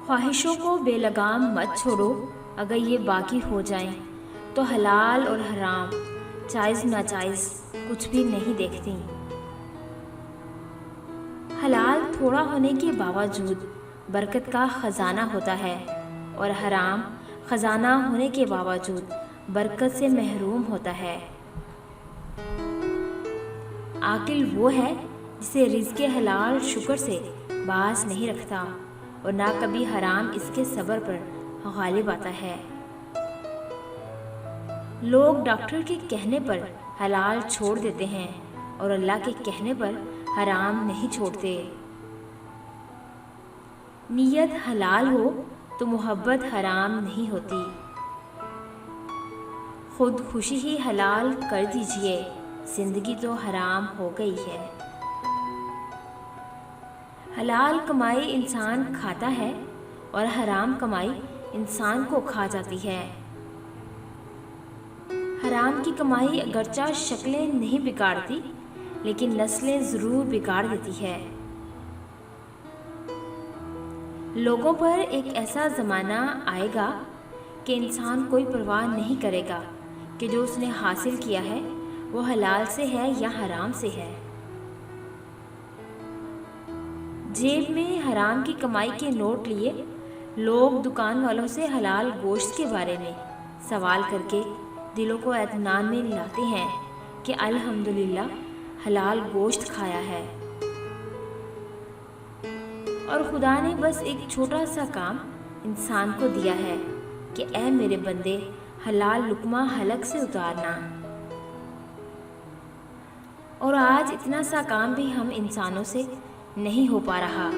ख्वाहिशों को बेलगाम मत छोड़ो, अगर ये बाकी हो जाएं तो हलाल और हराम, जायज़ नाजायज़ कुछ भी नहीं देखती। हलाल थोड़ा होने के बावजूद बरकत का ख़जाना होता है और हराम ख़जाना होने के बावजूद बरकत से महरूम होता है। आकिल वो है जिसे रिज़्क़ हलाल शुक्र से बास नहीं रखता और ना कभी हराम इसके सब्र पर गालिब आता है। लोग डॉक्टर के कहने पर हलाल छोड़ देते हैं और अल्लाह के कहने पर हराम नहीं छोड़ते। नीयत हलाल हो तो मोहब्बत हराम नहीं होती। खुद खुशी ही हलाल कर दीजिए, ज़िंदगी तो हराम हो गई है। हलाल कमाई इंसान खाता है और हराम कमाई इंसान को खा जाती है। हराम की कमाई अगरचा शक्लें नहीं बिगाड़ती, लेकिन नस्लें ज़रूर बिगाड़ देती है। लोगों पर एक ऐसा ज़माना आएगा कि इंसान कोई परवाह नहीं करेगा कि जो उसने हासिल किया है वो हलाल से है या हराम से है। जेब में हराम की कमाई के नोट लिए लोग दुकान वालों से हलाल गोश्त के बारे में सवाल करके दिलों को इत्मीनान में लाते हैं कि अल्हम्दुलिल्लाह हलाल गोश्त खाया है। और खुदा ने बस एक छोटा सा काम इंसान को दिया है कि ऐ मेरे बंदे, हलाल लुकमा हलक से उतारना। और आज इतना सा काम भी हम इंसानों से नहीं हो पा रहा।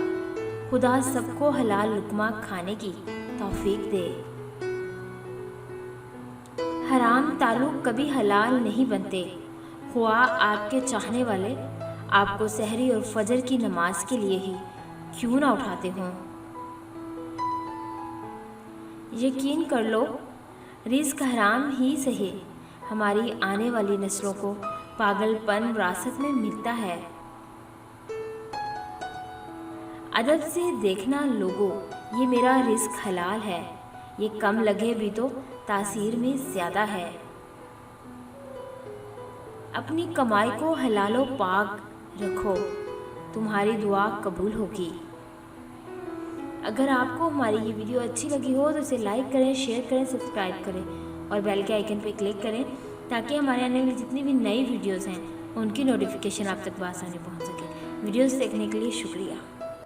खुदा सबको हलाल लुकमा खाने की तौफीक दे। हराम ताल्लुक कभी हलाल नहीं बनते, ख्वाह आपके चाहने वाले आपको सहरी और फजर की नमाज के लिए ही क्यों ना उठाते हों। यकीन कर लो, रिज़्क़ हराम ही सही हमारी आने वाली नस्लों को पागलपन विरासत में मिलता है। अदब से देखना लोगों, ये मेरा रिज़्क़ हलाल है, ये कम लगे भी तो तासीर में ज़्यादा है। अपनी कमाई को हलालो पाक रखो, तुम्हारी दुआ कबूल होगी। अगर आपको हमारी ये वीडियो अच्छी लगी हो तो इसे लाइक करें, शेयर करें, सब्सक्राइब करें और बेल के आइकन पर क्लिक करें ताकि हमारे आने वाली जितनी भी नई वीडियोस हैं उनकी नोटिफिकेशन आप तक बआसानी पहुंच सके। वीडियोस देखने के लिए शुक्रिया।